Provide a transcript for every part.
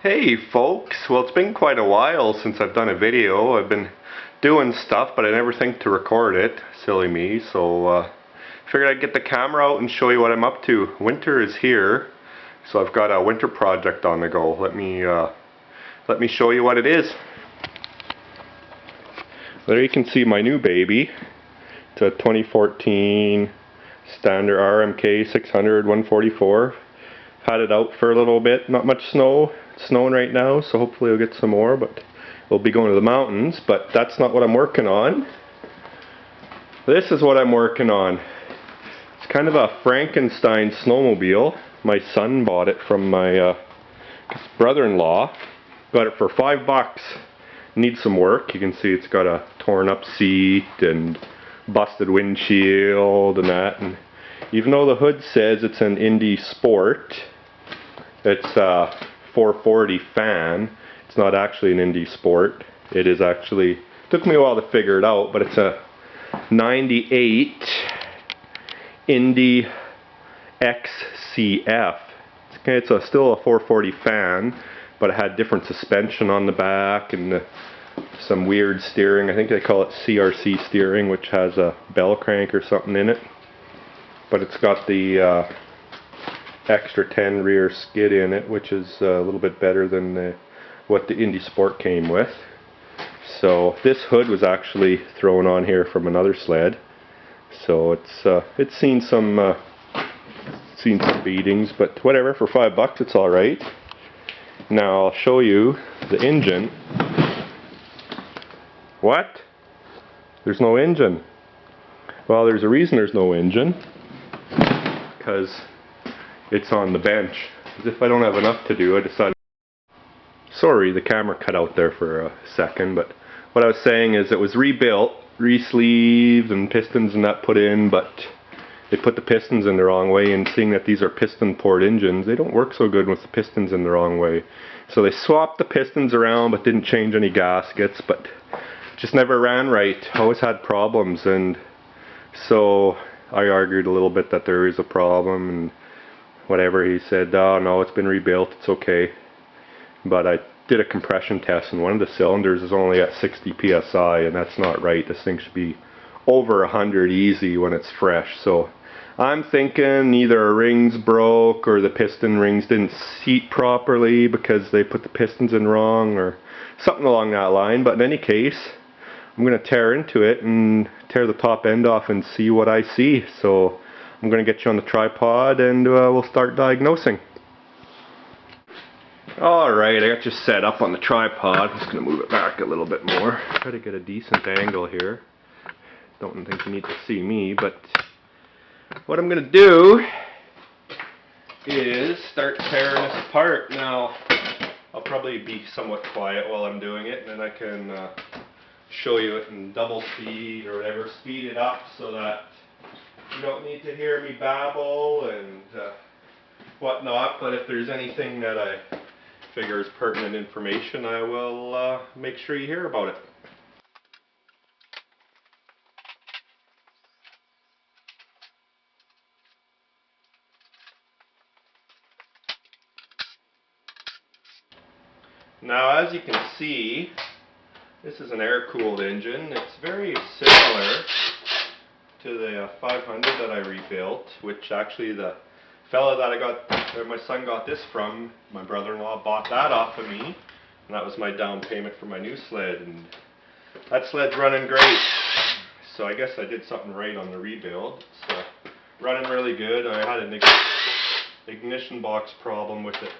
Hey folks, well it's been quite a while since I've done a video. I've been doing stuff but I never think to record it, silly me, so figured I'd get the camera out and show you what I'm up to. Winter is here, so I've got a winter project on the go. Let me show you what it is. There you can see my new baby. It's a 2014 standard RMK 600 144. Had it out for a little bit, not much snow. It's snowing right now, so hopefully we'll get some more, but we'll be going to the mountains, but that's not what I'm working on. This is what I'm working on. It's kind of a Frankenstein snowmobile. My son bought it from my brother-in-law. Got it for $5. Needs some work. You can see it's got a torn up seat and busted windshield and that, and even though the hood says it's an Indy Sport, it's a 440 fan, it's not actually an Indy Sport. It is actually, took me a while to figure it out, but it's a 98 Indy XCF. It's still a 440 fan, but it had different suspension on the back and some weird steering. I think they call it CRC steering, which has a bell crank or something in it. But it's got the extra 10 rear skid in it, which is a little bit better than what the Indy Sport came with. So this hood was actually thrown on here from another sled. So it's seen some beatings, but whatever. For $5, it's all right. Now I'll show you the engine. What? There's no engine. Well, there's a reason there's no engine. Because it's on the bench. As if I don't have enough to do, I decided... Sorry, the camera cut out there for a second, but what I was saying is it was rebuilt, re-sleeved and pistons and that put in, but they put the pistons in the wrong way, and seeing that these are piston port engines, they don't work so good with the pistons in the wrong way. So they swapped the pistons around but didn't change any gaskets, but just never ran right. Always had problems, and so I argued a little bit that there is a problem and whatever. He said, oh no, it's been rebuilt, it's okay. But I did a compression test and one of the cylinders is only at 60 psi, and that's not right. This thing should be over 100 easy when it's fresh. So I'm thinking either a ring's broke or the piston rings didn't seat properly because they put the pistons in wrong or something along that line. But in any case, I'm going to tear into it and tear the top end off and see what I see. So I'm going to get you on the tripod and we'll start diagnosing. Alright, I got you set up on the tripod. I'm just going to move it back a little bit more. Try to get a decent angle here. Don't think you need to see me, but what I'm going to do is start tearing this apart. Now, I'll probably be somewhat quiet while I'm doing it, and then I can show you it in double speed or whatever, speed it up so that you don't need to hear me babble and whatnot. But if there's anything that I figure is pertinent information, I will make sure you hear about it. Now, as you can see, this is an air-cooled engine. It's very similar to the 500 that I rebuilt, which actually the fella that my son got this from, my brother-in-law, bought that off of me, and that was my down payment for my new sled, and that sled's running great. So I guess I did something right on the rebuild. It's running really good. I had an ignition box problem with it.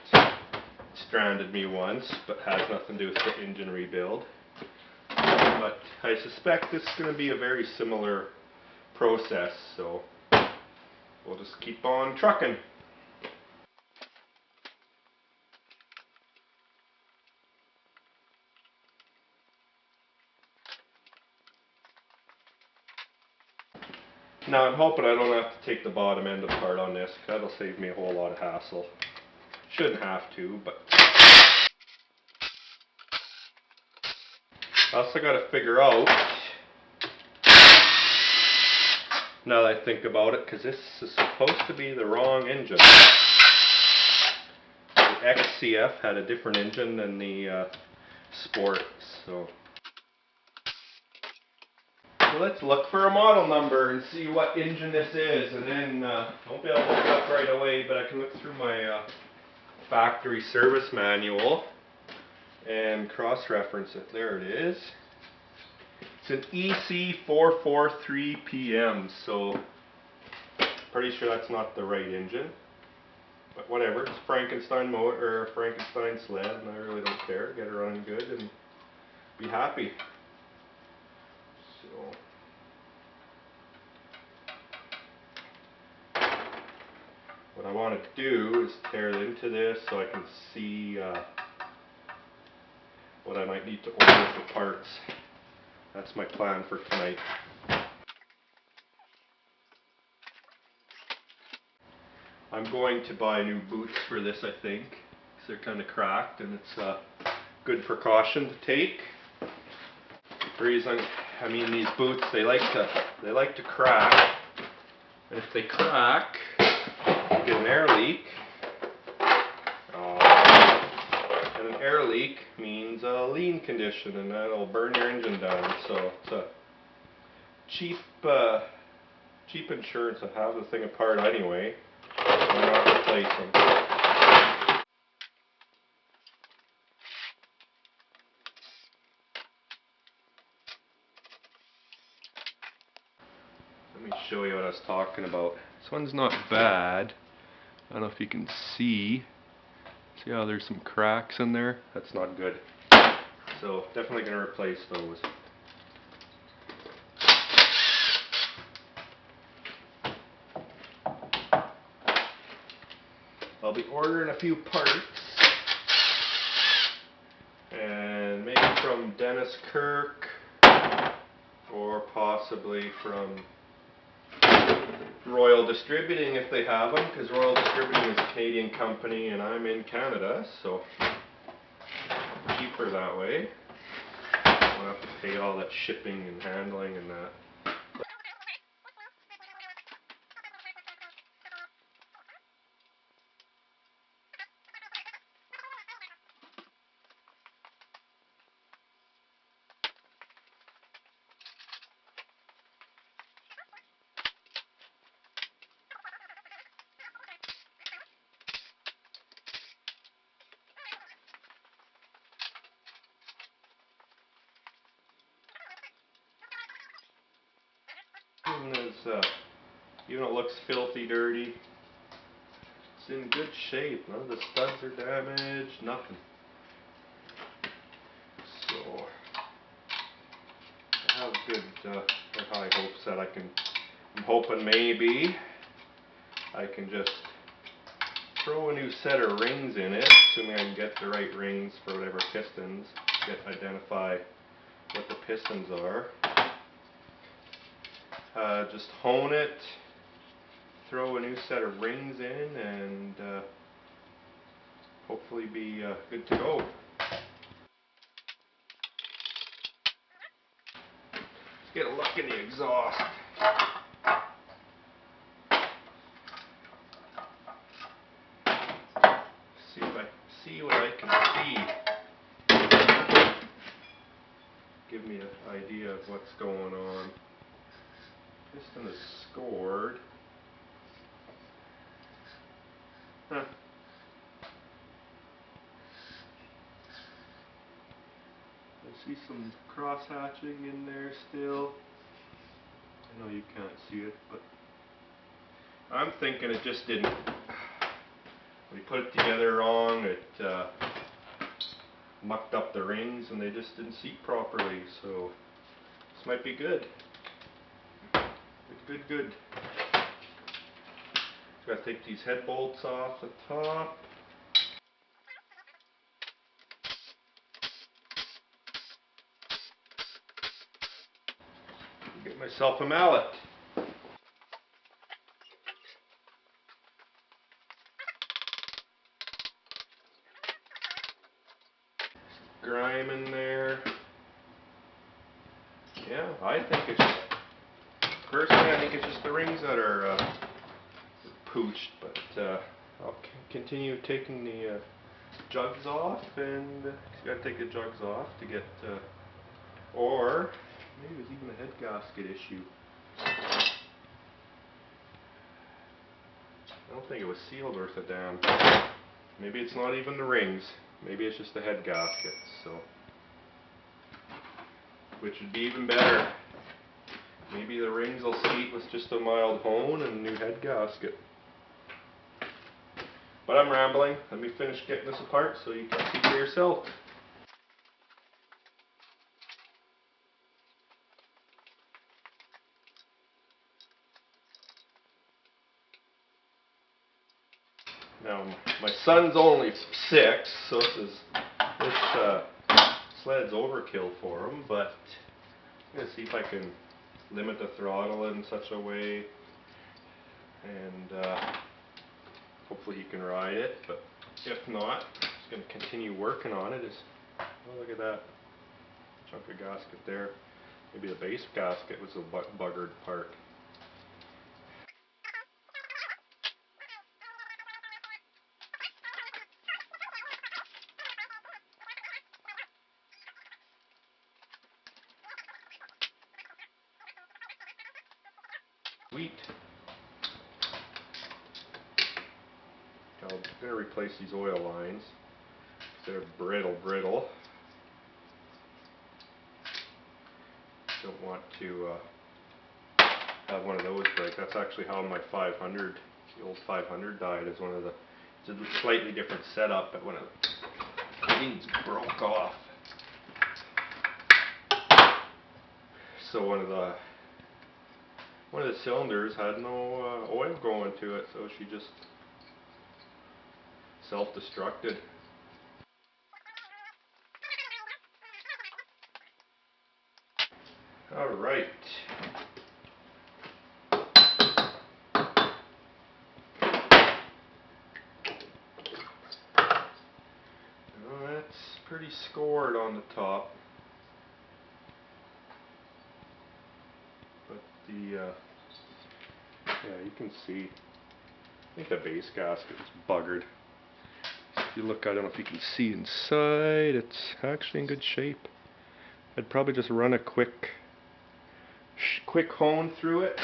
Stranded me once, but has nothing to do with the engine rebuild. But I suspect this is going to be a very similar process, so we'll just keep on trucking. Now I'm hoping I don't have to take the bottom end apart on this, because that'll save me a whole lot of hassle. Shouldn't have to, but I also got to figure out, now that I think about it, because this is supposed to be the wrong engine. XCF had a different engine than the Sport, so let's look for a model number and see what engine this is, and then I won't be able to look it up right away, but I can look through my factory service manual and cross-reference it. There it is. It's an EC443PM, so pretty sure that's not the right engine. But whatever, it's Frankenstein motor or Frankenstein sled, and I really don't care. Get it running good and be happy. So what I wanted to do is tear it into this so I can see what I might need to order for parts. That's my plan for tonight. I'm going to buy new boots for this, I think, because they're kind of cracked, and it's a good precaution to take. The reason, I mean, these boots, they like to crack, and if they crack, you get an air leak. And an air leak means a lean condition, and that'll burn your engine down. So it's a cheap insurance to have the thing apart anyway. Why not replace them? Let me show you what I was talking about. This one's not bad. I don't know if you can see. See how there's some cracks in there? That's not good. So definitely going to replace those. I'll be ordering a few parts, and maybe from Dennis Kirk, or possibly from Royal Distributing if they have them, because Royal Distributing is a Canadian company and I'm in Canada, so cheaper that way. I don't have to pay all that shipping and handling and that. Even it looks filthy dirty, it's in good shape. None of the studs are damaged, nothing. So I have good or high hopes that I'm hoping maybe I can just throw a new set of rings in it, assuming I can get the right rings for whatever pistons, identify what the pistons are. Just hone it, throw a new set of rings in, and hopefully be good to go. Let's get a look in the exhaust. See what I can see. Give me an idea of what's going on. Piston is scored. Huh. I see some cross hatching in there still. I know you can't see it, but I'm thinking it just didn't. When you put it together wrong, it mucked up the rings and they just didn't seat properly. So this might be good. Good. Got to take these head bolts off the top. Get myself a mallet. Grime in there. Yeah, I think it's just, personally I think it's just the rings that are pooched, but I'll continue taking the jugs off, and you gotta take the jugs off to get, or maybe it was even a head gasket issue. I don't think it was sealed worth a damn. Maybe it's not even the rings. Maybe it's just the head gasket. So, which would be even better. Maybe the rings will seat with just a mild hone and a new head gasket. But I'm rambling. Let me finish getting this apart so you can see for yourself. Now, my son's only 6, so this sled's overkill for him, but I'm going to see if I can limit the throttle in such a way, and hopefully he can ride it, but if not, I'm just going to continue working on it. Oh, look at that chunk of gasket there. Maybe the base gasket was a buggered part. Sweet. I'm going to replace these oil lines. They're brittle. Don't want to have one of those break. That's actually how my 500, the old 500 died. It's a slightly different setup, but when the things broke off. So one of the cylinders had no oil going to it, so she just self-destructed. Alright. Well, that's pretty scored on the top. But yeah, you can see, I think the base gasket is buggered. If you look, I don't know if you can see inside, it's actually in good shape. I'd probably just run a quick hone through it.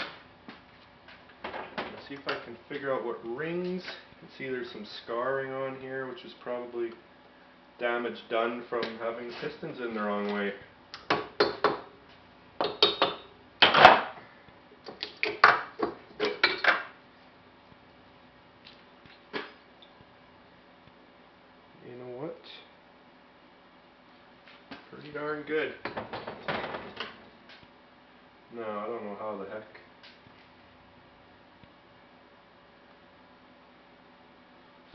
Let's see if I can figure out what rings. You can see there's some scarring on here, which is probably damage done from having the pistons in the wrong way. You know what? Pretty darn good. No, I don't know how the heck.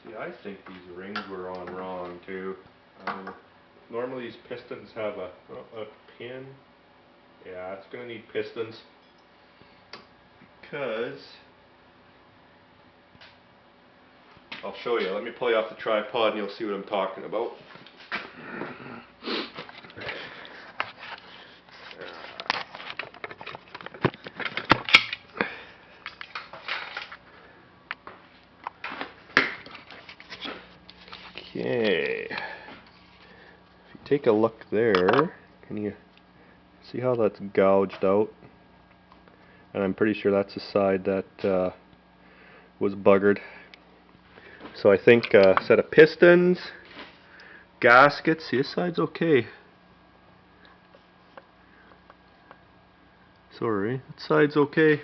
See, I think these rings were on wrong too. Normally these pistons have a pin. Yeah, it's going to need pistons. Because I'll show you. Let me pull you off the tripod and you'll see what I'm talking about. Okay. If you take a look there, can you see how that's gouged out? And I'm pretty sure that's the side that was buggered. So I think a set of pistons, gaskets, see, this side's okay. Sorry, that side's okay.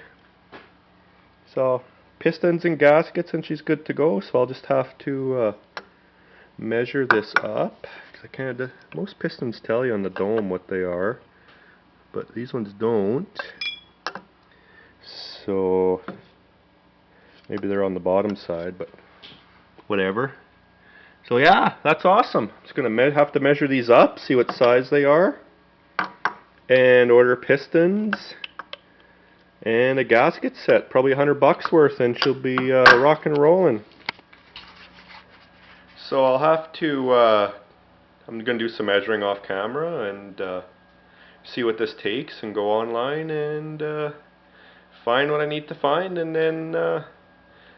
So pistons and gaskets and she's good to go. So I'll just have to measure this up. I can't, most pistons tell you on the dome what they are, but these ones don't. So maybe they're on the bottom side, but whatever. So yeah, that's awesome. I'm just gonna have to measure these up, see what size they are, and order pistons and a gasket set, probably $100 worth, and she'll be rock and rolling. So I'll have to, I'm going to do some measuring off camera and see what this takes and go online and find what I need to find, and then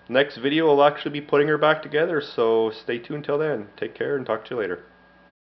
Next video will actually be putting her back together, so stay tuned till then. Take care and talk to you later.